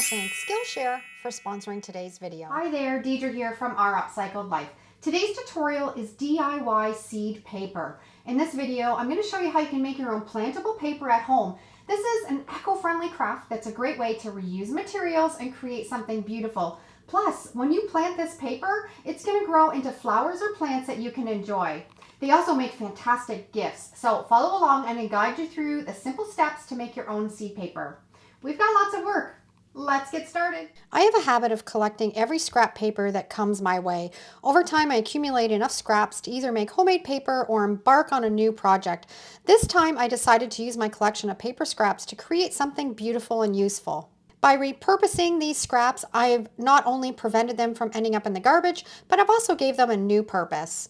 thank Skillshare for sponsoring today's video. Hi there, Deidre here from Our Upcycled Life. Today's tutorial is DIY seed paper. In this video, I'm going to show you how you can make your own plantable paper at home. This is an eco-friendly craft that's a great way to reuse materials and create something beautiful. Plus, when you plant this paper, it's going to grow into flowers or plants that you can enjoy. They also make fantastic gifts. So follow along and I guide you through the simple steps to make your own seed paper. We've got lots of work. Let's get started. I have a habit of collecting every scrap paper that comes my way. Over time, I accumulate enough scraps to either make homemade paper or embark on a new project. This time, I decided to use my collection of paper scraps to create something beautiful and useful. By repurposing these scraps, I've not only prevented them from ending up in the garbage, but I've also gave them a new purpose.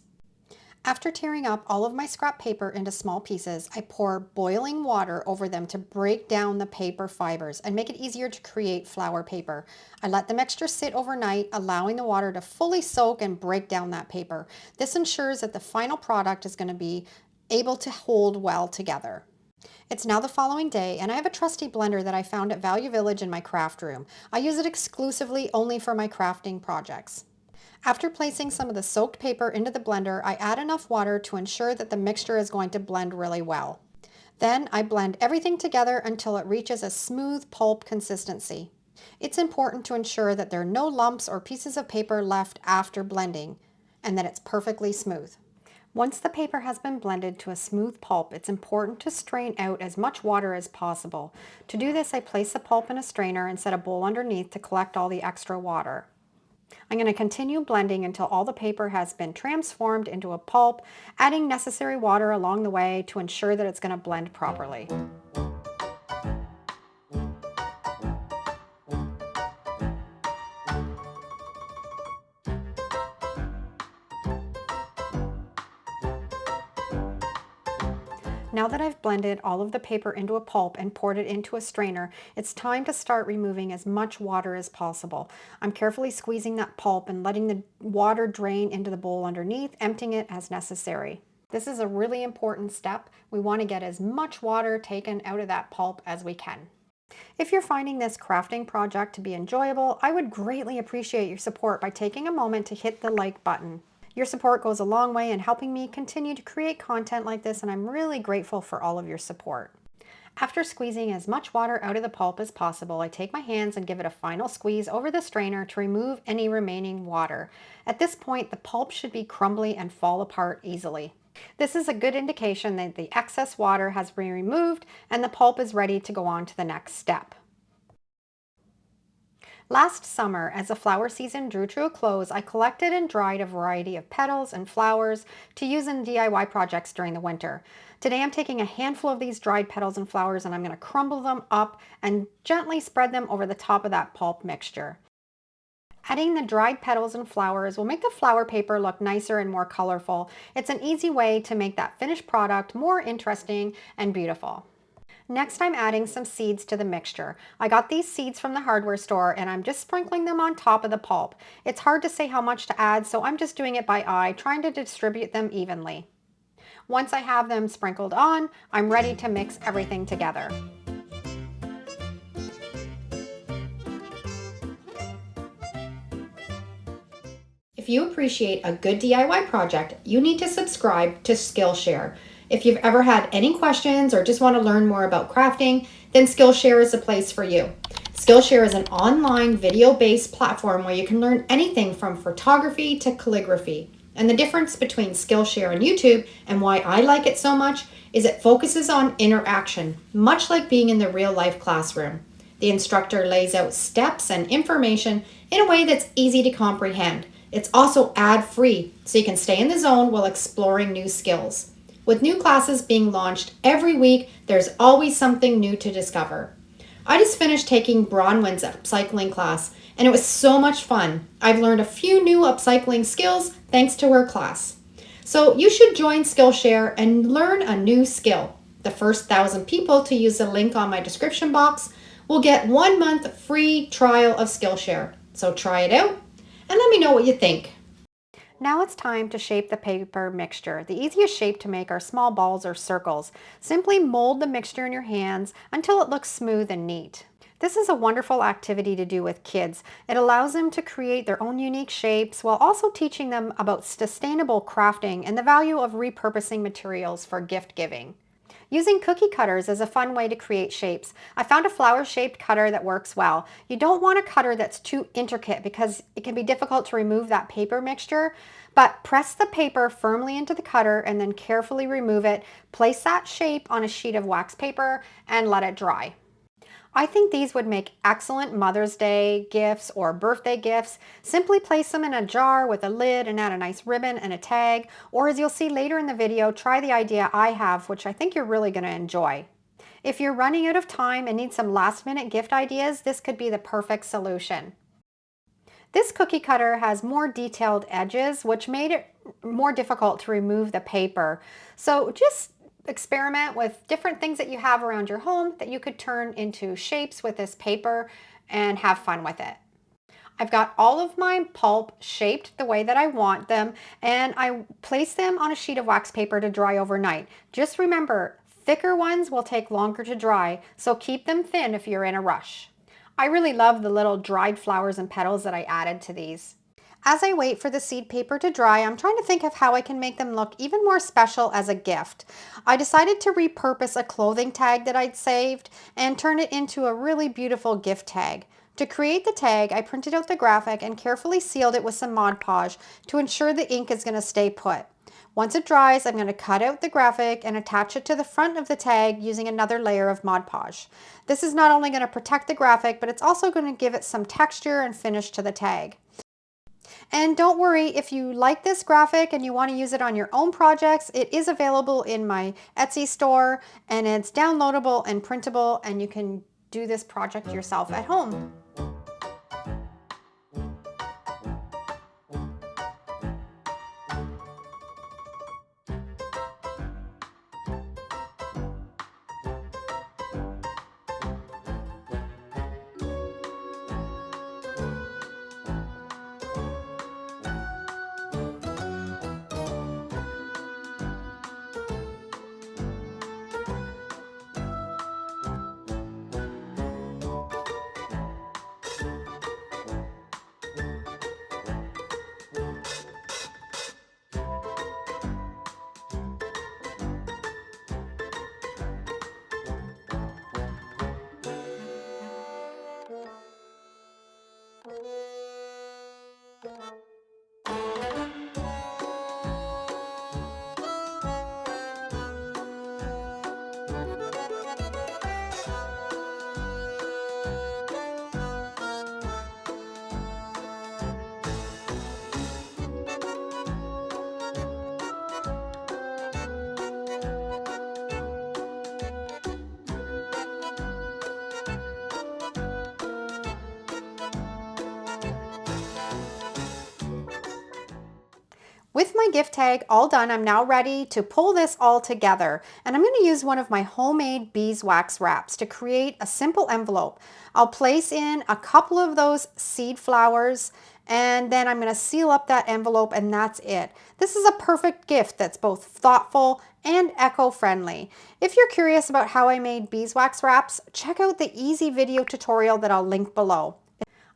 After tearing up all of my scrap paper into small pieces, I pour boiling water over them to break down the paper fibers and make it easier to create flower paper. I let the mixture sit overnight, allowing the water to fully soak and break down that paper. This ensures that the final product is going to be able to hold well together. It's now the following day, and I have a trusty blender that I found at Value Village in my craft room. I use it exclusively only for my crafting projects. After placing some of the soaked paper into the blender, I add enough water to ensure that the mixture is going to blend really well. Then I blend everything together until it reaches a smooth pulp consistency. It's important to ensure that there are no lumps or pieces of paper left after blending, and that it's perfectly smooth. Once the paper has been blended to a smooth pulp, it's important to strain out as much water as possible. To do this, I place the pulp in a strainer and set a bowl underneath to collect all the extra water. I'm going to continue blending until all the paper has been transformed into a pulp, adding necessary water along the way to ensure that it's going to blend properly. Now that I've blended all of the paper into a pulp and poured it into a strainer, it's time to start removing as much water as possible. I'm carefully squeezing that pulp and letting the water drain into the bowl underneath, emptying it as necessary. This is a really important step. We want to get as much water taken out of that pulp as we can. If you're finding this crafting project to be enjoyable, I would greatly appreciate your support by taking a moment to hit the like button. Your support goes a long way in helping me continue to create content like this, and I'm really grateful for all of your support. After squeezing as much water out of the pulp as possible, I take my hands and give it a final squeeze over the strainer to remove any remaining water. At this point, the pulp should be crumbly and fall apart easily. This is a good indication that the excess water has been removed and the pulp is ready to go on to the next step. Last summer, as the flower season drew to a close, I collected and dried a variety of petals and flowers to use in DIY projects during the winter. Today I'm taking a handful of these dried petals and flowers and I'm going to crumble them up and gently spread them over the top of that pulp mixture. Adding the dried petals and flowers will make the flower paper look nicer and more colorful. It's an easy way to make that finished product more interesting and beautiful. Next, I'm adding some seeds to the mixture. I got these seeds from the hardware store and I'm just sprinkling them on top of the pulp. It's hard to say how much to add, so I'm just doing it by eye, trying to distribute them evenly. Once I have them sprinkled on, I'm ready to mix everything together. If you appreciate a good DIY project, you need to subscribe to Skillshare. If you've ever had any questions or just want to learn more about crafting, then Skillshare is the place for you. Skillshare is an online video-based platform where you can learn anything from photography to calligraphy. And the difference between Skillshare and YouTube, and why I like it so much, is it focuses on interaction, much like being in the real-life classroom. The instructor lays out steps and information in a way that's easy to comprehend. It's also ad-free, so you can stay in the zone while exploring new skills. With new classes being launched every week, there's always something new to discover. I just finished taking Bronwyn's upcycling class, and it was so much fun. I've learned a few new upcycling skills thanks to her class. So you should join Skillshare and learn a new skill. The first 1,000 people to use the link on my description box will get 1 month free trial of Skillshare. So try it out and let me know what you think. Now it's time to shape the paper mixture. The easiest shape to make are small balls or circles. Simply mold the mixture in your hands until it looks smooth and neat. This is a wonderful activity to do with kids. It allows them to create their own unique shapes while also teaching them about sustainable crafting and the value of repurposing materials for gift giving. Using cookie cutters is a fun way to create shapes. I found a flower-shaped cutter that works well. You don't want a cutter that's too intricate because it can be difficult to remove that paper mixture, but press the paper firmly into the cutter and then carefully remove it. Place that shape on a sheet of wax paper and let it dry. I think these would make excellent Mother's Day gifts or birthday gifts. Simply place them in a jar with a lid and add a nice ribbon and a tag, or as you'll see later in the video, try the idea I have, which I think you're really going to enjoy. If you're running out of time and need some last-minute gift ideas, this could be the perfect solution. This cookie cutter has more detailed edges, which made it more difficult to remove the paper. So just experiment with different things that you have around your home that you could turn into shapes with this paper and have fun with it. I've got all of my pulp shaped the way that I want them, and I place them on a sheet of wax paper to dry overnight. Just remember, thicker ones will take longer to dry, so keep them thin if you're in a rush. I really love the little dried flowers and petals that I added to these. As I wait for the seed paper to dry, I'm trying to think of how I can make them look even more special as a gift. I decided to repurpose a clothing tag that I'd saved and turn it into a really beautiful gift tag. To create the tag, I printed out the graphic and carefully sealed it with some Mod Podge to ensure the ink is going to stay put. Once it dries, I'm going to cut out the graphic and attach it to the front of the tag using another layer of Mod Podge. This is not only going to protect the graphic, but it's also going to give it some texture and finish to the tag. And don't worry, if you like this graphic and you want to use it on your own projects, it is available in my Etsy store and it's downloadable and printable, and you can do this project yourself at home. With my gift tag all done, I'm now ready to pull this all together, and I'm going to use one of my homemade beeswax wraps to create a simple envelope. I'll place in a couple of those seed flowers, and then I'm going to seal up that envelope, and that's it. This is a perfect gift that's both thoughtful and eco-friendly. If you're curious about how I made beeswax wraps, check out the easy video tutorial that I'll link below.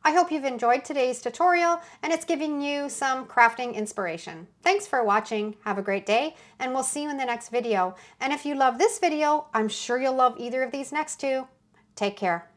I hope you've enjoyed today's tutorial and it's giving you some crafting inspiration. Thanks for watching. Have a great day, and we'll see you in the next video. And if you love this video, I'm sure you'll love either of these next two. Take care.